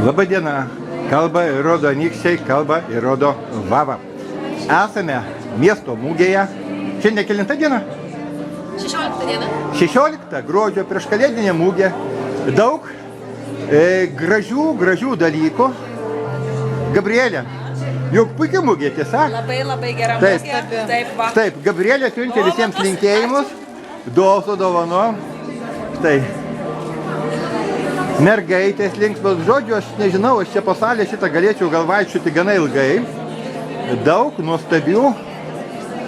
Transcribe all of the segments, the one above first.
Labą dieną. Kalba ir rodo anykščiai, kalba ir rodo Vava. Esame miesto mūgėje. Šiandien kelinta diena? 16 diena. 16 gruodžio prieš kalėdinę mūgę. Daug gražių dalykų. Gabrielė, juk puikiai mūgė, tiesa? Labai gera Taip. mūgė. Taip, va. Taip, Gabrielė siunčia visiems linkėjimus. Duosu dovano. Štai. Mergaitės linksmos. Žodžiu, aš nežinau, aš čia po salę šitą galėčiau gal vaikščioti gana ilgai. Daug nuostabių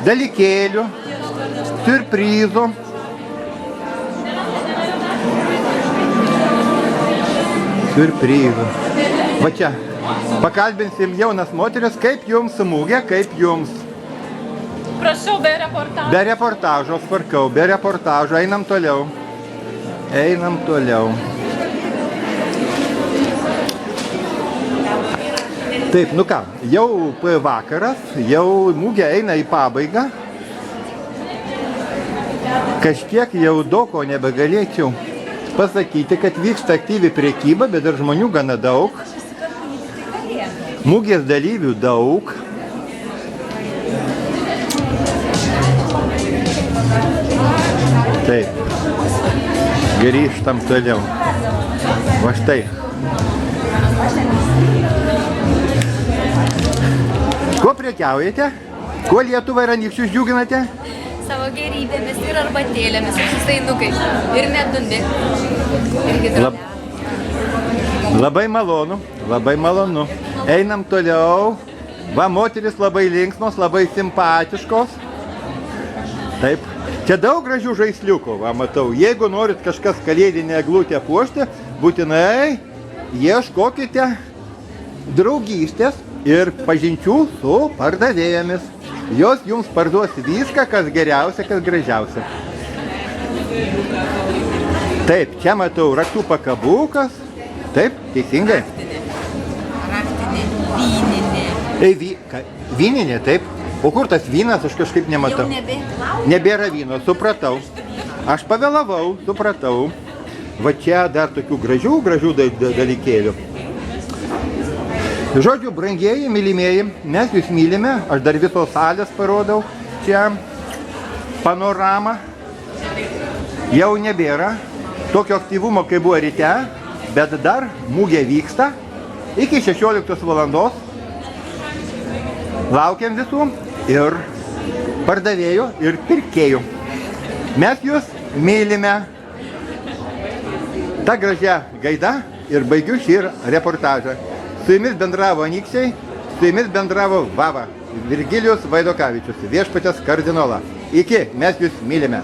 dalykėlių, siurprizų. Siurprizų. Va čia, pakalbinsim jaunas moteris, kaip jums mūgė, kaip jums. Prašau, be reportažo. Be reportažo, tvarkau, be reportažo, einam toliau. Einam toliau. Taip, nu ką, jau vakaras, jau mūgė eina į pabaigą. Kažkiek jau daug ko nebegalėčiau pasakyti, kad vyksta aktyvi prekyba, bet dar žmonių gana daug. Mūgės dalyvių daug. Taip, grįžtam toliau. Va štai. Kuo prekiaujate? Kuo Lietuvą ir anykščius džiuginate? Savo gerybėmis ir arbatėlėmis, ir sustainukais, ir medundi, ir hidromelė. Labai malonu, labai malonu. Einam toliau. Va, moteris labai linksmos, labai simpatiškos. Taip. Čia daug gražių žaisliukų, va, matau. Jeigu norit kažkas kalėdinę eglutę puošti, būtinai ieškokite draugystės ir pažinčių su pardavėjomis. Jos jums parduos viską, kas geriausia, kas gražiausia. Taip, čia matau raktų pakabukas. Taip, teisingai. Raktinė, vyninė. Vyninė, taip. O kur tas vynas, aš kažkaip nematau. Jau Nebėra vyno, supratau. Aš pavėlavau, supratau. Va čia dar tokių gražių dalykėlių. Žodžiu, brangieji, mylimieji, mes jūs mylime. Aš dar visos salės parodau. Čia panoramą. Jau nebėra tokio aktyvumo, kaip buvo ryte, bet dar mūgė vyksta iki 16 valandos. Laukiam visų ir pardavėjų, ir pirkėjų. Mes jūs mylime. Ta gražia gaida ir baigiu šį reportažą. Su jumis bendravo anykščiai, su jumis bendravo Vava, Virgilijus Vaidokavičius, viešpaties kardinola. Iki, mes jūs mylime.